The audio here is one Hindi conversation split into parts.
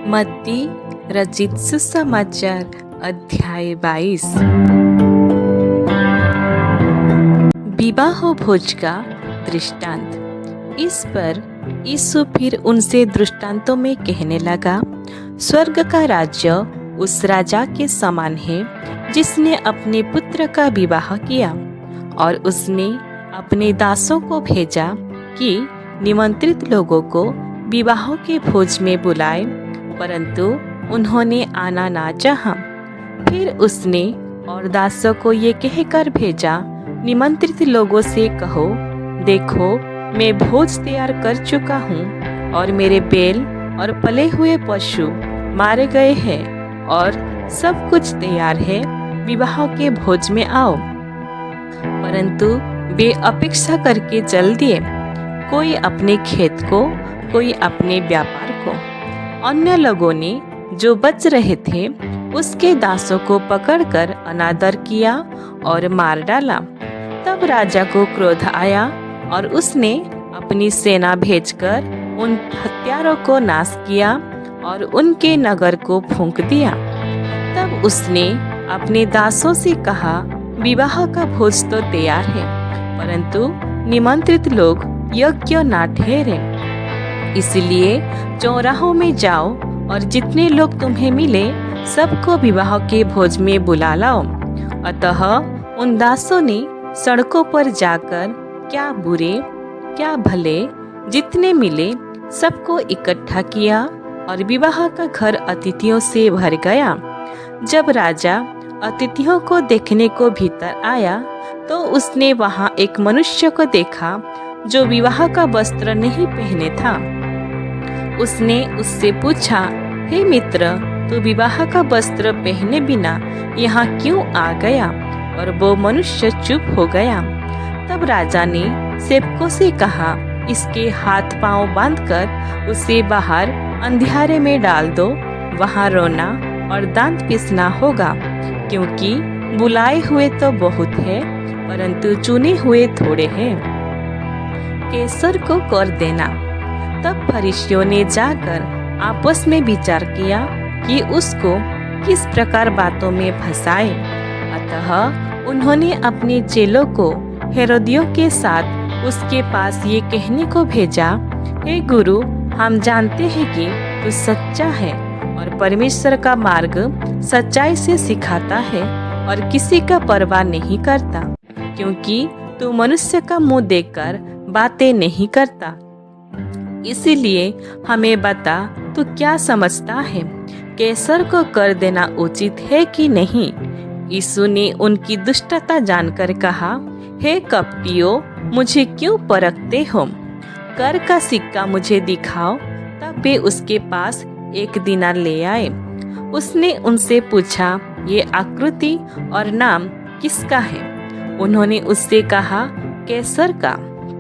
मत्ती रचित सुसमाचार अध्याय 22। विवाह भोज का दृष्टांत। इस पर यीशु फिर उनसे दृष्टांतों में कहने लगा, स्वर्ग का राज्य उस राजा के समान है जिसने अपने पुत्र का विवाह किया, और उसने अपने दासों को भेजा कि निमंत्रित लोगों को विवाह के भोज में बुलाए, परंतु उन्होंने आना ना चाहा। फिर उसने और दासों को ये कहकर भेजा, निमंत्रित लोगों से कहो, देखो मैं भोज तैयार कर चुका हूँ और मेरे बैल और पले हुए पशु मारे गए हैं और सब कुछ तैयार है, विवाह के भोज में आओ। परंतु वे अपेक्षा करके चल दिए, कोई अपने खेत को, कोई अपने व्यापार को। अन्य लोगों ने जो बच रहे थे उसके दासों को पकड़कर अनादर किया और मार डाला। तब राजा को क्रोध आया और उसने अपनी सेना भेजकर उन हत्यारों को नाश किया और उनके नगर को फूंक दिया। तब उसने अपने दासों से कहा, विवाह का भोज तो तैयार है, परंतु निमंत्रित लोग योग्य ना ठहरे। इसलिए चौराहों में जाओ और जितने लोग तुम्हें मिले सबको विवाह के भोज में बुला लाओ। अतः उन दासों ने सड़कों पर जाकर क्या बुरे क्या भले जितने मिले सबको इकट्ठा किया और विवाह का घर अतिथियों से भर गया। जब राजा अतिथियों को देखने को भीतर आया तो उसने वहां एक मनुष्य को देखा जो विवाह का वस्त्र नहीं पहने था। उसने उससे पूछा, हे मित्र, तू विवाह का वस्त्र पहने बिना यहाँ क्यों आ गया? और वो मनुष्य चुप हो गया। तब राजा ने सेवकों से कहा, इसके हाथ पांव बांधकर उसे बाहर अंधियारे में डाल दो, वहाँ रोना और दांत पीसना होगा, क्योंकि बुलाए हुए तो बहुत है, परंतु चुने हुए थोड़े हैं। कैसर को कर देना। तब फरीसियों ने जाकर आपस में विचार किया कि उसको किस प्रकार बातों में फंसाए। अतः उन्होंने अपने चेलों को हेरोदियों के साथ उसके पास ये कहने को भेजा, हे गुरु, हम जानते हैं कि तू सच्चा है और परमेश्वर का मार्ग सच्चाई से सिखाता है और किसी का परवाह नहीं करता, क्योंकि तू मनुष्य का मुंह देखकर बातें नहीं करता। इसीलिए हमें बता, तू क्या समझता है, कैसर को कर देना उचित है कि नहीं? यीशु ने उनकी दुष्टता जानकर कहा, हे कपटियों, मुझे क्यों परखते हो? कर का सिक्का मुझे दिखाओ। तब वे उसके पास 1 दीनार ले आए। उसने उनसे पूछा, ये आकृति और नाम किसका है? उन्होंने उससे कहा, कैसर का।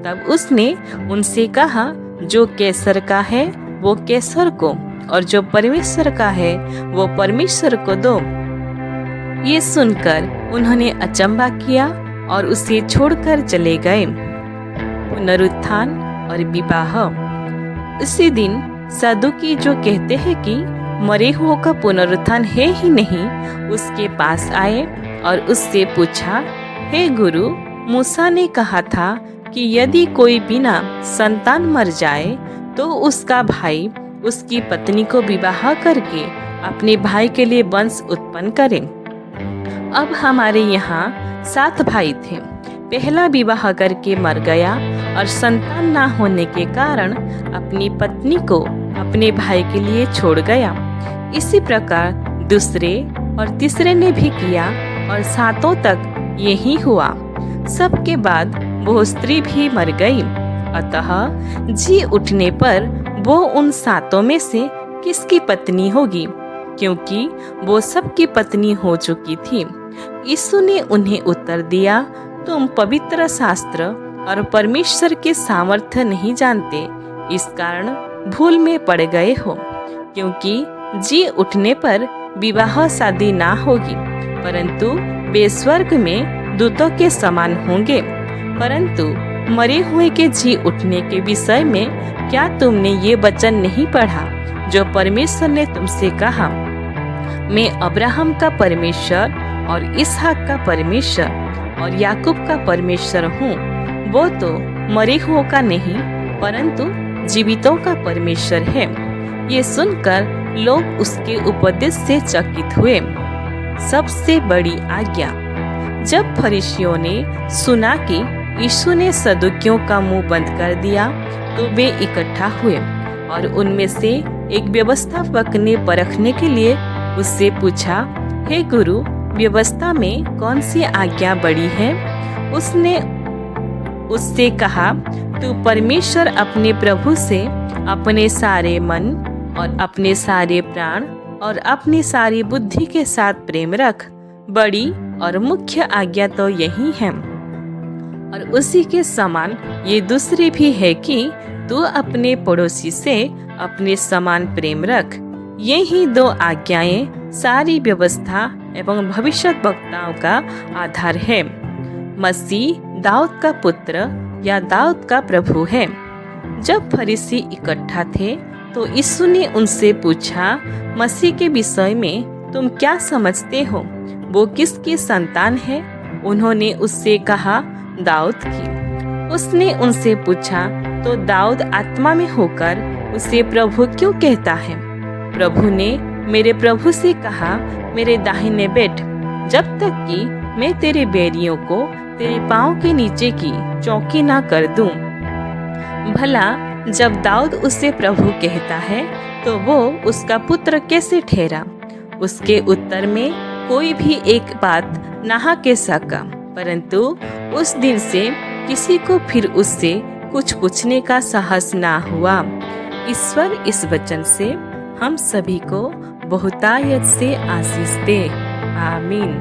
तब उसने उनसे कहा, जो कैसर का है वो कैसर को, और जो परमेश्वर का है वो परमेश्वर को दो। ये सुनकर उन्होंने अचंभा किया और उसे छोड़कर चले गए। पुनरुत्थान और विवाह। उसी दिन सदुकी, जो कहते हैं कि मरे हुओं का पुनरुत्थान है ही नहीं, उसके पास आए और उससे पूछा, हे गुरु, मूसा ने कहा था कि यदि कोई बिना संतान मर जाए तो उसका भाई उसकी पत्नी को विवाह करके अपने भाई के लिए वंश उत्पन्न करे। अब हमारे यहाँ 7 भाई थे। पहला विवाह करके मर गया और संतान ना होने के कारण अपनी पत्नी को अपने भाई के लिए छोड़ गया। इसी प्रकार दूसरे और तीसरे ने भी किया और 7 तक यही हुआ। सबके बाद वो स्त्री भी मर गई। अतः जी उठने पर वो उन 7 में से किसकी पत्नी होगी, क्योंकि वो सबकी पत्नी हो चुकी थी। यीशु ने उन्हें उत्तर दिया, तुम पवित्र शास्त्र और परमेश्वर के सामर्थ्य नहीं जानते, इस कारण भूल में पड़ गए हो। क्योंकि जी उठने पर विवाह शादी ना होगी, परंतु वे स्वर्ग में दूतों के समान होंगे। परंतु मरे हुए के जी उठने के विषय में क्या तुमने ये वचन नहीं पढ़ा जो परमेश्वर ने तुमसे कहा, मैं अब्राहम का परमेश्वर और इसहाक का परमेश्वर और याकूब का परमेश्वर हूँ। वो तो मरे हुओं का नहीं परंतु जीवितों का परमेश्वर है। ये सुनकर लोग उसके उपदेश से चकित हुए। सबसे बड़ी आज्ञा। जब फरीसियों ने सुना कि यीशु ने सदुकियों का मुंह बंद कर दिया तो वे इकट्ठा हुए और उनमें से एक व्यवस्थापक ने परखने के लिए उससे पूछा, हे गुरु, व्यवस्था में कौन सी आज्ञा बड़ी है? उसने उससे कहा, तू परमेश्वर अपने प्रभु से अपने सारे मन और अपने सारे प्राण और अपनी सारी बुद्धि के साथ प्रेम रख। बड़ी और मुख्य आज्ञा तो यही है और उसी के समान ये दूसरी भी है कि तू अपने पड़ोसी से अपने समान प्रेम रख। ये ही दो आज्ञाएं सारी व्यवस्था एवं भविष्यद्वक्ताओं का आधार है। मसीह दाऊद का पुत्र या दाऊद का प्रभु है। जब फरीसी इकट्ठा थे तो यीशु ने उनसे पूछा, मसीह के विषय में तुम क्या समझते हो? वो किसकी संतान है? उन्होंने उससे कहा, दाऊद की। उसने उनसे पूछा, तो दाऊद आत्मा में होकर उसे प्रभु क्यों कहता है? प्रभु ने मेरे प्रभु से कहा, मेरे दाहिने बैठ, जब तक कि मैं तेरे बैरियों को तेरे पाँव के नीचे की चौकी ना कर दूं। भला जब दाऊद उसे प्रभु कहता है तो वो उसका पुत्र कैसे ठहरा? उसके उत्तर में कोई भी एक बात ना कह सका, परंतु उस दिन से किसी को फिर उससे कुछ पूछने का साहस ना हुआ। ईश्वर इस वचन से हम सभी को बहुतायत से आशीष दे। आमीन।